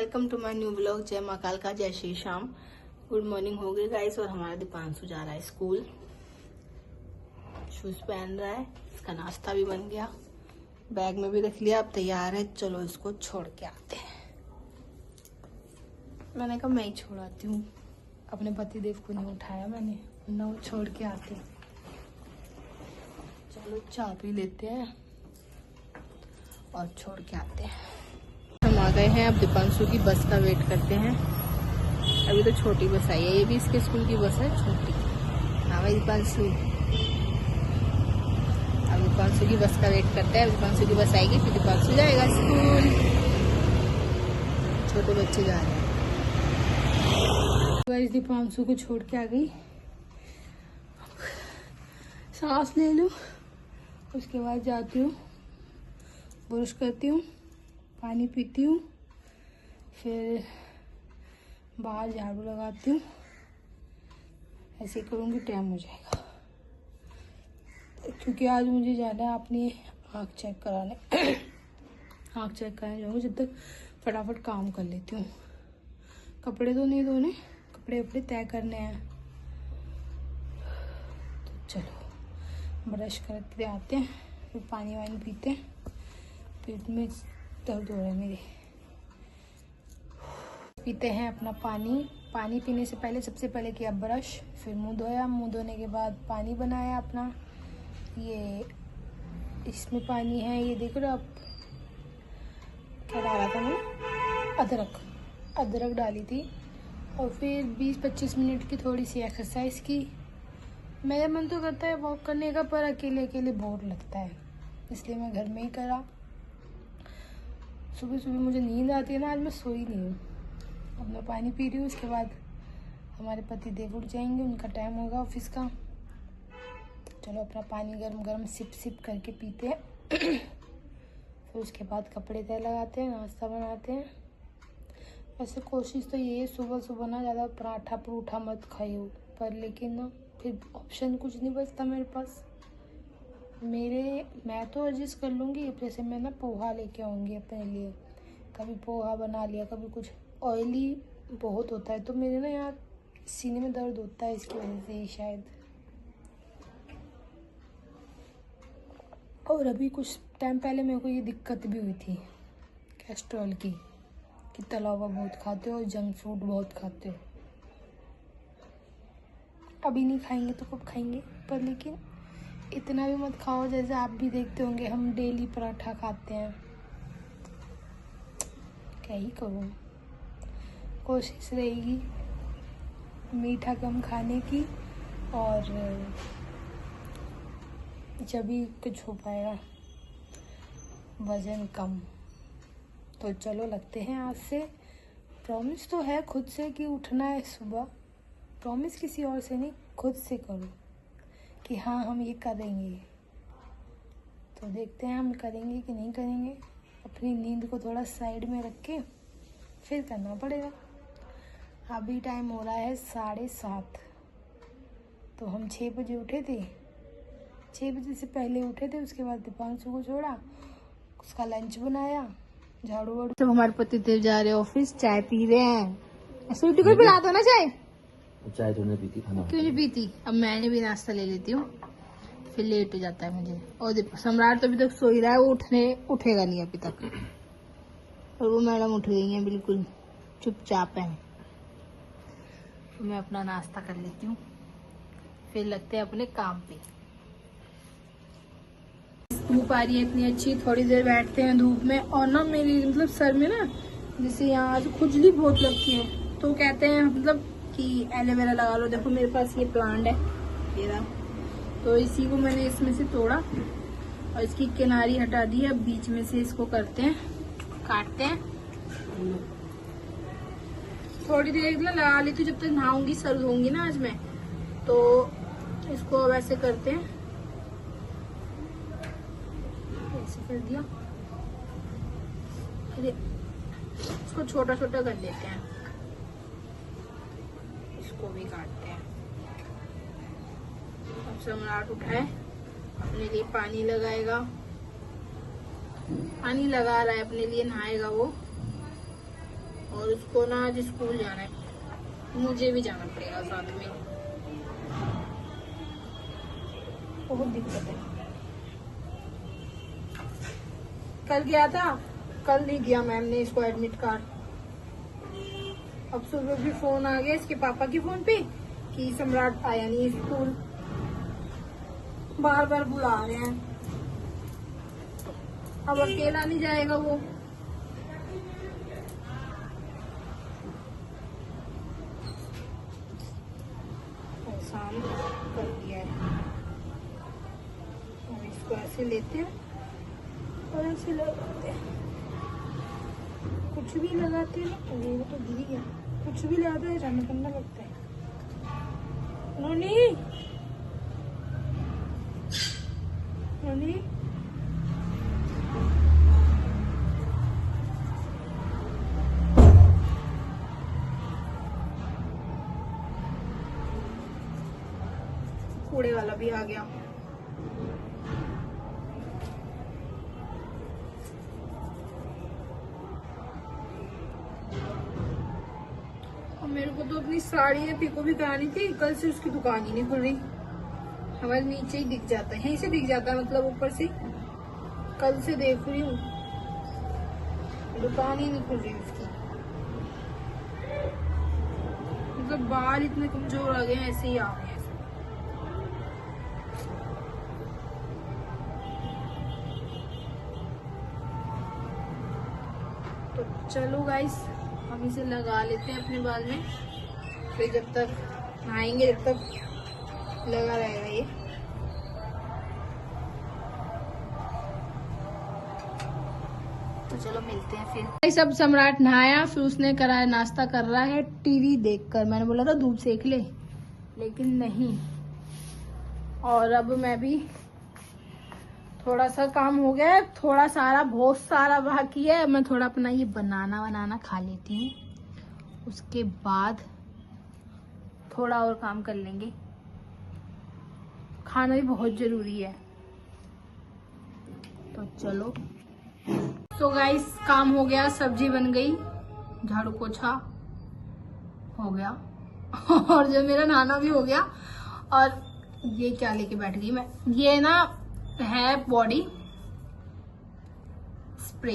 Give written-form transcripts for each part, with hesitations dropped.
Welcome to my new blog. जय माँ कालका, जय श्री श्याम। गुड मॉर्निंग हो गई गाइस और हमारा दीपांशु जा रहा है स्कूल। शूज पहन रहा है, इसका नाश्ता भी बन गया, बैग में भी रख लिया, अब तैयार है। चलो इसको छोड़ के आते हैं। मैंने कहा मैं ही छोड़ आती हूँ, अपने पति देव को नहीं उठाया मैंने, ना वो छोड़ के आते। चलो चाय पी लेते हैं और छोड़ के आते हैं। हम आ गए हैं, अब दीपांशु की बस का वेट करते हैं। अभी तो छोटी बस आई है, ये भी इसके स्कूल की बस है, छोटी। हाँ भाई दीपांशु, अब दीपांशु की बस का वेट करते हैं। दीपांशु की बस आएगी फिर दीपांशु जाएगा स्कूल। छोटे बच्चे जा रहे हैं। गाइस दीपांशु को छोड़ के आ गई, सांस ले लूं, उसके बाद जाती हूँ, ब्रश करती हूँ, पानी पीती हूँ, फिर बाहर झाड़ू लगाती हूँ। ऐसे करूँगी, टाइम हो जाएगा क्योंकि आज मुझे जाना है अपनी आँख चेक कराने। आँख चेक कराने जाऊँगी, जब तक फटाफट काम कर लेती हूँ। कपड़े तो नहीं धोने, कपड़े वपड़े तय करने हैं। तो चलो ब्रश करते आते हैं, फिर पानी वानी पीते हैं। पेट में दर्द हो रहा है मेरे। पीते हैं अपना पानी। पानी पीने से पहले सबसे पहले किया ब्रश, फिर मुंह धोया। मुंह धोने के बाद पानी बनाया अपना। ये इसमें पानी है, ये देख रहे हो आप, क्या डाला था मैंने, अदरक डाली थी। और फिर 20-25 मिनट की थोड़ी सी एक्सरसाइज की। मेरा मन तो करता है वॉक करने का, पर अकेले अकेले बोर लगता है, इसलिए मैं घर में ही करा। सुबह सुबह मुझे नींद आती है ना, आज मैं सोई नहीं हूँ। अब मैं पानी पी रही हूँ, उसके बाद हमारे पति देव उठ जाएंगे, उनका टाइम होगा ऑफिस का। चलो अपना पानी गरम गरम सिप सिप करके पीते हैं। फिर उसके बाद कपड़े तय लगाते हैं, नाश्ता बनाते हैं। वैसे कोशिश तो ये है सुबह सुबह ना ज़्यादा पराठा परूठा मत खाइयो, पर लेकिन ना फिर ऑप्शन कुछ नहीं बचता मेरे पास। मैं तो एडजस्ट कर लूँगी। जैसे मैं ना पोहा लेके आऊँगी अपने लिए, कभी पोहा बना लिया, कभी कुछ। ऑयली बहुत होता है तो मेरे ना यहाँ सीने में दर्द होता है, इसकी वजह से शायद। और अभी कुछ टाइम पहले मेरे को ये दिक्कत भी हुई थी कोलेस्ट्रॉल की, कि तला हुआ बहुत खाते हो और जंक फूड बहुत खाते हो। अभी नहीं खाएंगे तो कब खाएंगे, पर लेकिन इतना भी मत खाओ। जैसे आप भी देखते होंगे हम डेली पराठा खाते हैं, क्या ही करूँ। कोशिश रहेगी मीठा कम खाने की, और जब भी कुछ हो पाएगा वज़न कम। तो चलो लगते हैं आज से। प्रॉमिस तो है खुद से कि उठना है सुबह, प्रॉमिस किसी और से नहीं, खुद से करो कि हाँ हम ये करेंगे। तो देखते हैं हम करेंगे कि नहीं करेंगे। अपनी नींद को थोड़ा साइड में रख के फिर करना पड़ेगा। अभी टाइम हो रहा है 7:30। तो हम 6 बजे उठे थे, 6 बजे से पहले उठे थे। उसके बाद दीपांशु को छोड़ा, उसका लंच बनाया, झाड़ू वाड़ू। तो हमारे पति देव जा रहे ऑफिस, चाय पी रहे हैं। स्वीटी को पिला दो ना चाय। चाय तो नहीं पीती, खाना क्यों नहीं पीती? अब मैंने भी नाश्ता ले लेती हूँ, फिर लेट हो जाता है मुझे। और सम्राट तो अभी तक सो ही रहा है, वो उठेगा नहीं अभी तक। और वो मैडम उठ गई हैं, बिल्कुल चुपचाप है। तो मैं अपना नाश्ता कर लेती हूँ, फिर लगते हैं अपने काम पे। धूप आ रही है इतनी अच्छी, थोड़ी देर बैठते हैं धूप में। और ना मेरी मतलब सर में ना जैसे यहाँ खुजली बहुत लगती है, तो कहते हैं मतलब कि एलोवेरा लगा लो। देखो मेरे पास ये प्लांट है, ये रहा, तो इसी को मैंने इसमें से तोड़ा और इसकी किनारी हटा दी है। बीच में से इसको करते हैं, काटते हैं। थोड़ी देर ना लगा लेती हूँ, जब तक नहाऊंगी, सर धोऊंगी ना आज मैं, तो इसको अब ऐसे करते हैं। ऐसे कर दिया, फिर इसको छोटा छोटा कर लेते हैं, इसको भी काटते हैं। अब सम्राट उठाए, अपने लिए पानी लगाएगा, पानी लगा रहा है अपने लिए, नहाएगा वो। उसको ना आज स्कूल जाना है, मुझे भी जाना पड़ेगा साथ में। बहुत दिक्कत है। कल गया था, कल नहीं दिया मैम ने इसको एडमिट कार्ड। अब सुबह भी फोन आ गया इसके पापा के फोन पे कि सम्राट आया नहीं स्कूल, बार बार बुला रहे हैं। अब अकेला नहीं जाएगा वो। परेशान कर दिया है। और इसको ऐसे लेते हैं और ऐसे लगाते हैं, कुछ भी लगाते हैं ना, वो तो गिर गया। कुछ भी लगाते हैं जाने करना लगता है। नोनी नोनी कूड़े वाला भी आ गया। मेरे को तो अपनी साड़ी में पिको भी करानी थी, कल से उसकी दुकान ही नहीं खुल रही। हमारे नीचे ही दिख जाता है, यहीं से दिख जाता है, मतलब ऊपर से। कल से देख रही हूँ, दुकान ही नहीं खुल रही उसकी। मतलब बाल इतने कमजोर आ गए हैं, ऐसे ही आ गए हैं। तो चलो गाइस, हम इसे लगा लेते हैं अपने बाल में, फिर जब तक नहाएंगे जब तक लगा रहेगा ये। तो चलो मिलते हैं फिर। सब सम्राट नहाया, फिर उसने कराया, नाश्ता कर रहा है टीवी देखकर। मैंने बोला था धूप सेक ले, लेकिन नहीं। और अब मैं भी, थोड़ा सा काम हो गया है, थोड़ा सारा बहुत सारा बाकी है। मैं थोड़ा अपना ये बनाना खा लेती हूँ, उसके बाद थोड़ा और काम कर लेंगे। खाना भी बहुत जरूरी है। तो चलो। तो गाइस काम हो गया, सब्जी बन गई, झाड़ू पोछा हो गया और जो मेरा नहाना भी हो गया। और ये क्या लेके बैठ गई मैं, ये ना है बॉडी स्प्रे।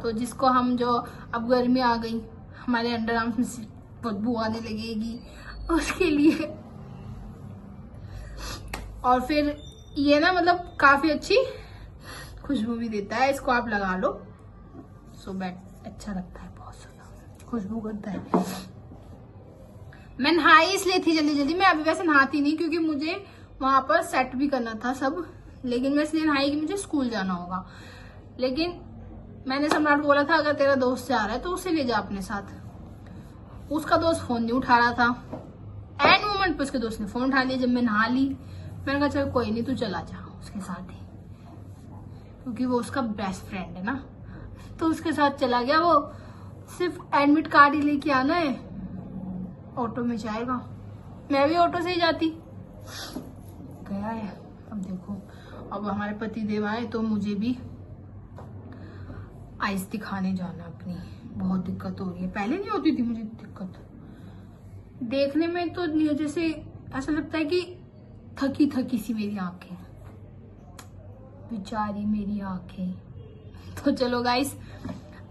तो जिसको हम, जो अब गर्मी आ गई, हमारे अंडर आर्म्स में से बदबू आने लगेगी, उसके लिए। और फिर ये ना मतलब काफी अच्छी खुशबू भी देता है, इसको आप लगा लो। सो बैट अच्छा लगता है, बहुत ज्यादा खुशबू करता है। मैं नहाई इसलिए थी जल्दी जल्दी, मैं अभी वैसे नहाती नहीं क्योंकि मुझे वहां पर सेट भी करना था सब। लेकिन मैं इसलिए नहाई कि मुझे स्कूल जाना होगा। लेकिन मैंने सम्राट को बोला था अगर तेरा दोस्त जा रहा है तो उसे ले जा अपने साथ। उसका दोस्त फोन नहीं उठा रहा था। एंड मोमेंट पे उसके दोस्त ने फोन उठा लिया जब मैं नहा ली। मैंने कहा चल कोई नहीं, तू चला जा उसके साथ ही, क्योंकि वो उसका बेस्ट फ्रेंड है ना। तो उसके साथ चला गया। वो सिर्फ एडमिट कार्ड ही लेके आना है, ऑटो में जाएगा। मैं भी ऑटो से ही जाती। गया है। अब देखो, अब हमारे पति देव आए तो मुझे भी आइस दिखाने जाना अपनी। बहुत दिक्कत हो रही है, पहले नहीं होती थी मुझे दिक्कत। देखने में तो जैसे ऐसा लगता है कि थकी थकी सी मेरी आंखें, बेचारी मेरी आंखें। तो चलो गाइस,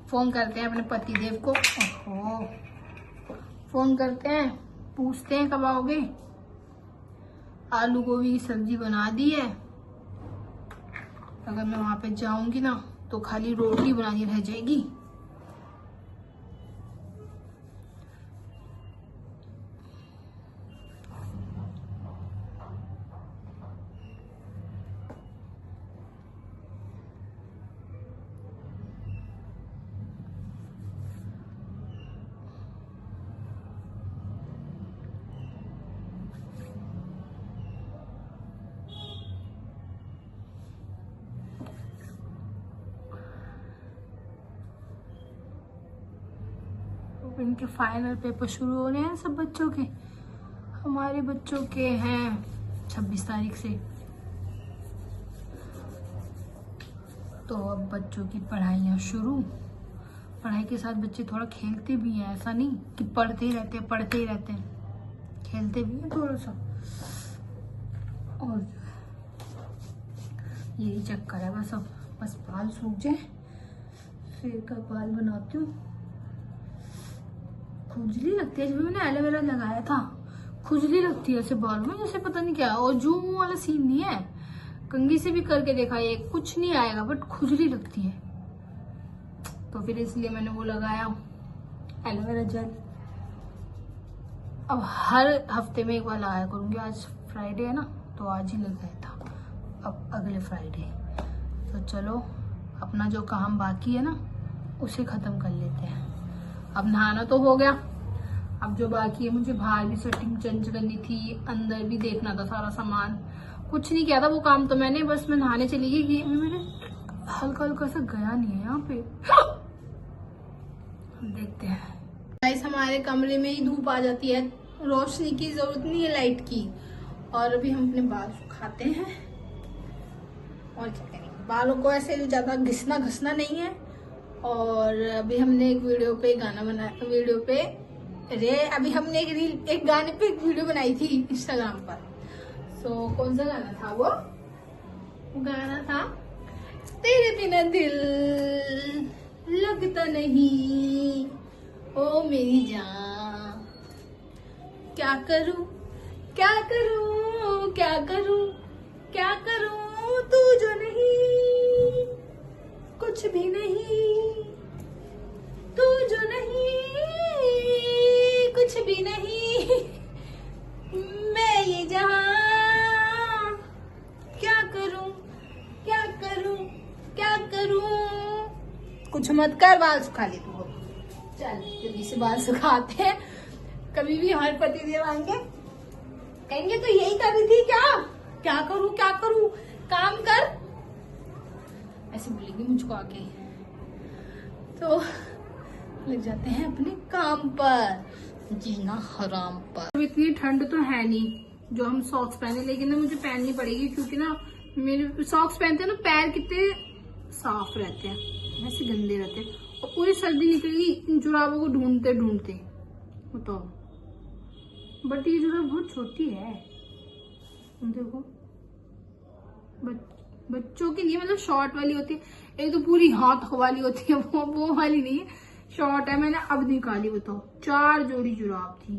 फोन करते हैं अपने पति देव को। ओहो, फोन करते हैं, पूछते हैं कब आओगे। आलू गोभी की सब्जी बना दी है। अगर मैं वहां पे जाऊंगी ना तो खाली रोटी बनानी रह जाएगी। इनके फाइनल पेपर शुरू हो रहे हैं सब बच्चों के। हमारे बच्चों के हैं 26 तारीख से। तो अब बच्चों की पढ़ाइयाँ शुरू। पढ़ाई के साथ बच्चे थोड़ा खेलते भी हैं, ऐसा नहीं कि पढ़ते ही रहते हैं, खेलते भी हैं थोड़ा सा। और यही चक्कर है बस। अब बस बाल सूख जाए फिर का बाल बनाती हूँ। खुजली लगती है, जब मैंने एलोवेरा लगाया था खुजली लगती है ऐसे बालों में, जैसे पता नहीं क्या। और जूम वाला सीन नहीं है, कंघी से भी करके देखा, ये कुछ नहीं आएगा, बट खुजली लगती है। तो फिर इसलिए मैंने वो लगाया एलोवेरा जेल। अब हर हफ्ते में एक बार लगाया करूंगी। आज फ्राइडे है ना, तो आज ही लगाया था, अब अगले फ्राइडे। तो चलो अपना जो काम बाकी है ना उसे खत्म कर लेते हैं। अब नहाना तो हो गया, अब जो बाकी है मुझे बाहर भी सेटिंग चेंज करनी थी, अंदर भी देखना था सारा सामान। कुछ नहीं किया था वो काम तो मैंने, बस मैं नहाने चली गई कि मेरे हल्का हल्का सा गया नहीं है यहाँ पे। देखते हैं गाइस, हमारे कमरे में ही धूप आ जाती है, रोशनी की जरूरत नहीं है लाइट की। और अभी हम अपने बाल सुखाते हैं और क्या करेंगे। बालों को ऐसे ज्यादा घिसना नहीं है। और अभी हमने एक वीडियो पे गाना बनाया, अभी हमने एक गाने पे एक वीडियो बनाई थी इंस्टाग्राम पर। सो कौन सा गाना था वो गाना था तेरे बिना दिल लगता नहीं ओ मेरी जान, क्या करूं क्या करूं क्या करूं क्या करूं तू जो नहीं, कुछ भी नहीं तू जो नहीं, कुछ भी नहीं, मैं ये जहां क्या करूं क्या करूं क्या करूं। कुछ मत कर, बाल सुखा ले तू। चल जल्दी से बाल सुखाते हैं। कभी भी हमारे पति देव आएंगे कहेंगे तो यही कर रही थी क्या करूं काम कर, ऐसे बोलेंगे मुझको आके। तो लग जाते हैं अपने काम पर, जीना हराम पर। अब इतनी ठंड तो है नहीं जो हम सॉक्स पहने, लेकिन ना मुझे पहननी पड़ेगी क्योंकि ना मेरे सॉक्स पहनते हैं ना पैर कितने साफ रहते हैं, वैसे गंदे रहते हैं। और पूरी सर्दी निकलेगी इन जुराबों को ढूंढते बताओ। बट ये जुराब बहुत छोटी है, देखो बच्चों की नहीं, मतलब शॉर्ट वाली होती है। एक तो पूरी हाथ वाली होती है, वो वाली नहीं है, शॉर्ट है। मैंने अब निकाली, बताओ 4 जोड़ी जुराब थी,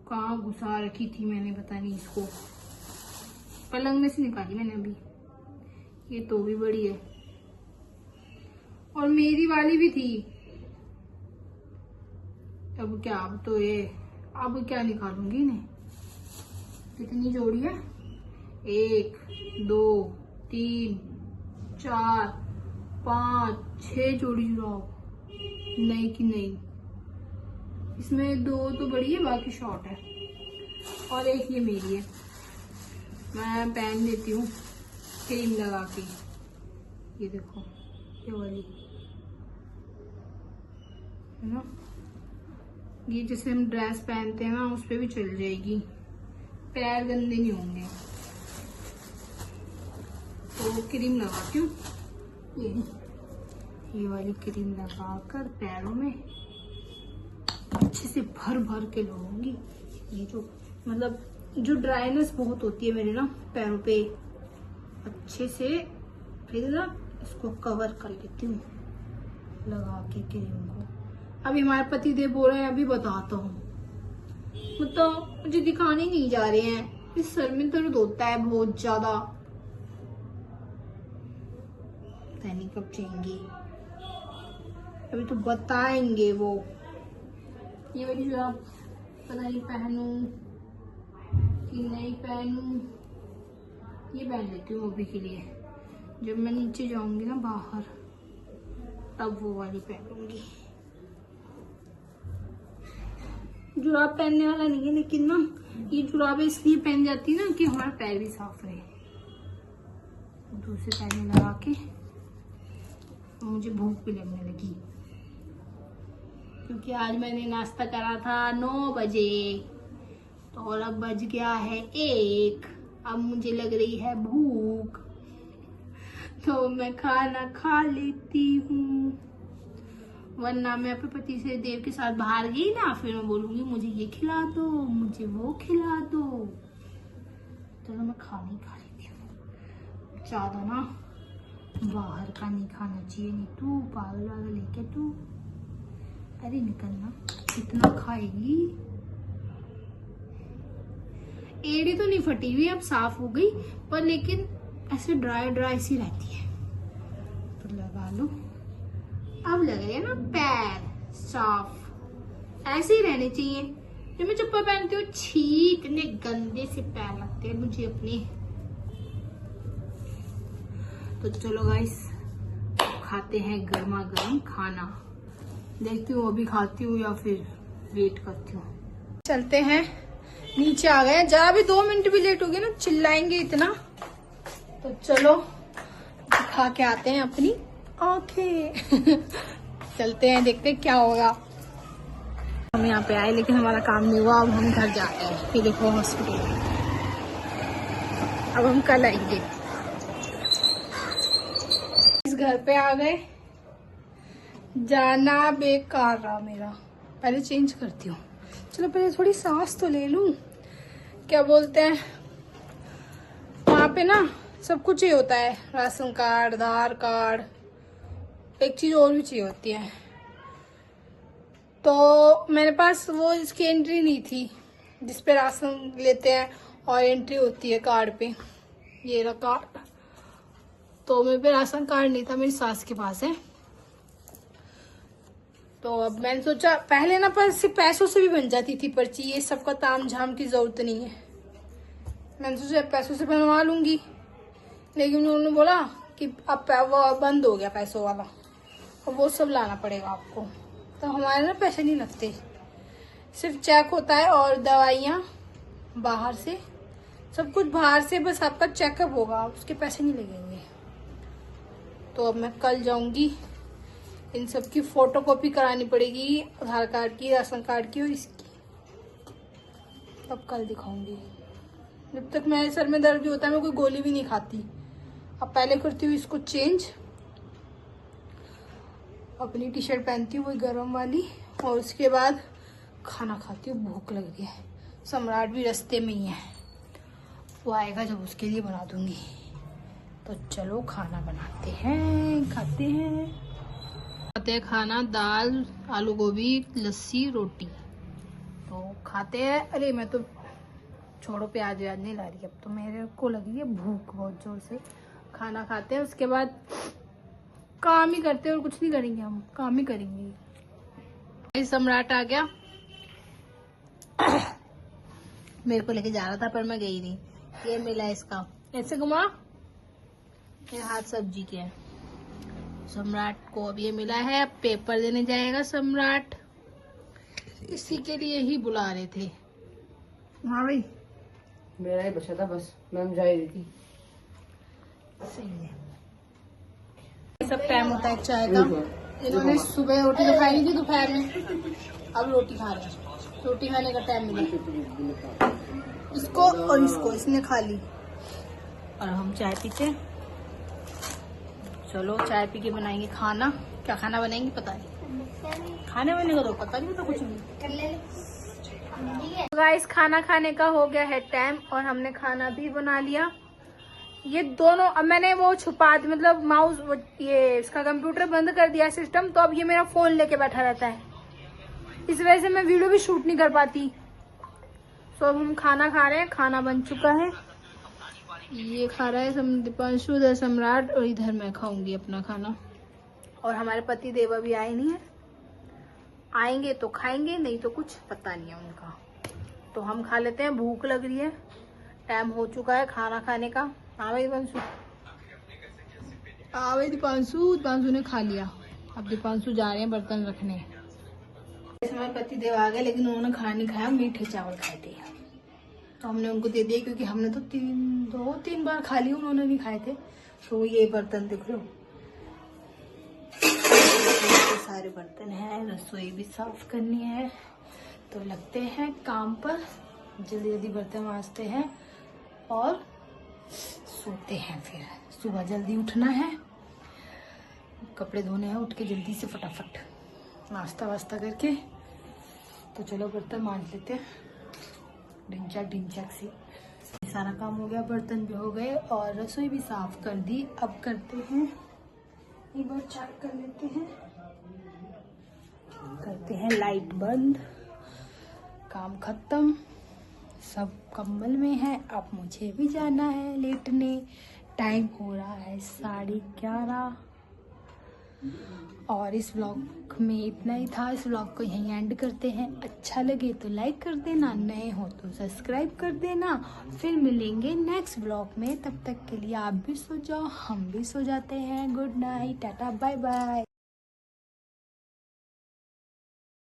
कहाँ घुसा रखी थी मैंने पता नहीं, इसको पलंग में से निकाली मैंने अभी। ये तो भी बड़ी है और मेरी वाली भी थी। अब क्या निकालूंगी इन्हें। कितनी जोड़ी है, 1 2 3 4 5 6 जोड़ी जुराब, नई की नई। इसमें 2 तो बड़ी है, बाकी शॉर्ट है और एक ये मेरी है। मैं पहन लेती हूँ क्रीम लगा के। ये देखो ये वाली है ना, ये जैसे हम ड्रेस पहनते हैं ना उस पे भी चल जाएगी, पैर गंदे नहीं होंगे। तो क्रीम लगाती हूँ, ये वाली क्रीम लगाकर पैरों में अच्छे से भर के लगाऊंगी। ये जो मतलब जो ड्राइनेस बहुत होती है मेरे ना पैरों पे, अच्छे से फिर ना इसको कवर कर लेती हूँ लगा के क्रीम को। अभी हमारे पति देव बोल रहे हैं, अभी बताता हूँ, मतलब मुझे दिखाने नहीं जा रहे हैं। इस सर में दर्द होता है बहुत ज्यादा, पता नहीं कब जाएंगे, अभी तो बताएंगे वो। ये वाली जो आप पता नहीं पहनूं कि नहीं पहनूं, ये पहन लेती हूँ अभी के लिए। जब मैं नीचे जाऊंगी ना बाहर तब वो वाली पहनूंगी। जुराब पहनने वाला नहीं है, लेकिन ना ये जुराबें इसलिए पहन जाती है ना कि हमारा पैर भी साफ रहे। दूसरे पैर में लगा के मुझे भूख भी लगने लगी क्योंकि आज मैंने नाश्ता करा था 9 बजे, तो और अब बज गया है 1। अब मुझे लग रही है भूख, तो मैं खाना खा लेती हूँ। वरना मैं अपने पति से देव के साथ बाहर गई ना, फिर मैं बोलूंगी मुझे ये खिला दो, मुझे वो खिला दो। चलो मैं खाना ही खा लेती हूँ, ज्यादा ना बाहर का नहीं खाना चाहिए। नहीं तू पागल वागल है क्या तू? अरे निकलना, कितना खाएगी। एड़ी तो नहीं फटी हुई, अब साफ हो गई, पर लेकिन ऐसे ड्राई ड्राई सी रहती है। तो लगा लो, अब लग रहे हैं ना पैर साफ, ऐसे ही रहने चाहिए। जब मैं चप्पल पहनती हूँ छी, इतने गंदे से पैर लगते हैं मुझे अपने। तो चलो गाइस, खाते हैं गर्मा गर्म खाना। देखती हूँ अभी खाती हूँ या फिर वेट करती हूँ। चलते हैं, नीचे आ गए। जरा भी 2 मिनट भी लेट हो गए ना चिल्लाएंगे इतना। तो चलो दिखा के आते हैं अपनी आंखें। चलते हैं, देखते हैं क्या होगा। हम यहाँ पे आए लेकिन हमारा काम नहीं हुआ, अब हम घर जा रहे हैं। ये देखो हॉस्पिटल, अब हम कल आएंगे। इस घर पे आ गए, जाना बेकार रहा मेरा। पहले चेंज करती हूँ, चलो पहले थोड़ी सांस तो ले लूं। क्या बोलते हैं, वहाँ पे ना सब कुछ ही होता है, राशन कार्ड, आधार कार्ड, एक चीज और भी चाहिए होती है। तो मेरे पास वो इसकी एंट्री नहीं थी जिसपे राशन लेते हैं और एंट्री होती है कार्ड पे। ये रहा कार्ड, तो मेरे पे राशन कार्ड नहीं था, मेरी सास के पास है। तो अब मैंने सोचा, पहले ना पर सिर्फ पैसों से भी बन जाती थी पर्ची, ये सबका ताम झाम की जरूरत नहीं है। मैंने सोचा पैसों से बनवा लूंगी, लेकिन उन्होंने बोला कि अब वो बंद हो गया पैसों वाला, और वो सब लाना पड़ेगा आपको। तो हमारे ना पैसे नहीं लगते, सिर्फ चेक होता है और दवाइयाँ बाहर से, सब कुछ बाहर से, बस आपका चेकअप होगा, उसके पैसे नहीं लगेंगे। तो अब मैं कल जाऊंगी, इन सब की फोटोकॉपी करानी पड़ेगी, आधार कार्ड की, राशन कार्ड की और इसकी। अब कल दिखाऊंगी। जब तक मेरे सर में दर्द भी होता है मैं कोई गोली भी नहीं खाती। अब पहले करती हूँ इसको चेंज, अपनी टी शर्ट पहनती हूँ वही गरम वाली, और उसके बाद खाना खाती हूँ। भूख लग रही है, सम्राट भी रास्ते में ही है, वो आएगा जब उसके लिए बना दूंगी। तो चलो खाना बनाते हैं, खाते हैं खाना। दाल, आलू गोभी, लस्सी, रोटी, तो खाते हैं। अरे मैं तो छोड़ो, प्याज व्याज नहीं ला रही, अब तो मेरे को लगी है भूख बहुत जोर से। खाना खाते हैं, उसके बाद काम ही करते हैं, और कुछ नहीं करेंगे, हम काम ही करेंगे। सम्राट आ गया, मेरे को लेके जा रहा था पर मैं गई नहीं। ये मिला इसका, ऐसे घुमा, मेरे हाथ सब्जी के हैं। सम्राट को अब ये मिला है, अब पेपर देने जाएगा सम्राट, इसी के लिए ही बुला रहे थे। हाँ भाई, मेरा ही बचा था बस, मैम जा रही थी। सही है, सब टाइम होता है चाय का। इन्होंने सुबह रोटी तो खाई नहीं थी दोपहर में, अब रोटी खा रहे हैं। रोटी खाने का टाइम मिला इसको और इसको, इसने खा ली और हम चाय पीते। चलो चाय पी के बनाएंगे खाना। क्या खाना बनाएंगे पता नहीं, खाने वाने का तो पता नहीं, तो कुछ नहीं। गाइस खाना खाने का हो गया है टाइम, और हमने खाना भी बना लिया। ये दोनों, अब मैंने वो छुपा, मतलब माउस, ये इसका कंप्यूटर बंद कर दिया सिस्टम, तो अब ये मेरा फोन लेके बैठा रहता है, इस वजह से मैं वीडियो भी शूट नहीं कर पाती। तो अब हम खाना खा रहे हैं, खाना बन चुका है। ये खा रहा है दीपांशु, उधर सम्राट, और इधर मैं खाऊंगी अपना खाना। और हमारे पति देव अभी आए नहीं है, आएंगे तो खाएंगे, नहीं तो कुछ पता नहीं है उनका। तो हम खा लेते हैं, भूख लग रही है, टाइम हो चुका है खाना खाने का। हाँ भाई दीपांशु, हाँ भाई दीपांशु, दीपांशु ने खा लिया। अब दीपांशु जा रहे हैं बर्तन रखने। हमारे पति देव आ गए, लेकिन उन्होंने खाना नहीं खाया, मीठे चावल खाए थे, तो हमने उनको दे दिए, क्योंकि हमने तो 2-3 बार खा लिए, उन्होंने नहीं खाए थे। तो ये बर्तन देख लो, सारे बर्तन हैं, रसोई भी साफ करनी है। तो लगते हैं काम पर, जल्दी जल्दी बर्तन मांजते हैं और सोते हैं। फिर सुबह जल्दी उठना है, कपड़े धोने हैं, उठ के जल्दी से फटाफट। नाश्ता वास्ता करके। तो चलो बर्तन मांज लेते हैं ढिंचक ढिंचक से। सारा काम हो गया, बर्तन भी हो गए और रसोई भी साफ कर दी। अब करते हैं, एक बार चेक कर लेते हैं, करते हैं लाइट बंद। काम खत्म, सब कम्बल में है। अब मुझे भी जाना है लेटने। टाइम हो रहा है 11:30 और इस व्लॉग में इतना ही था। इस व्लॉग को यहीं एंड करते हैं। अच्छा लगे तो लाइक कर देना, नए हो तो सब्सक्राइब कर देना। फिर मिलेंगे नेक्स्ट व्लॉग में। तब तक के लिए आप भी सो जाओ, हम भी सो जाते हैं। Good night, tata, bye bye.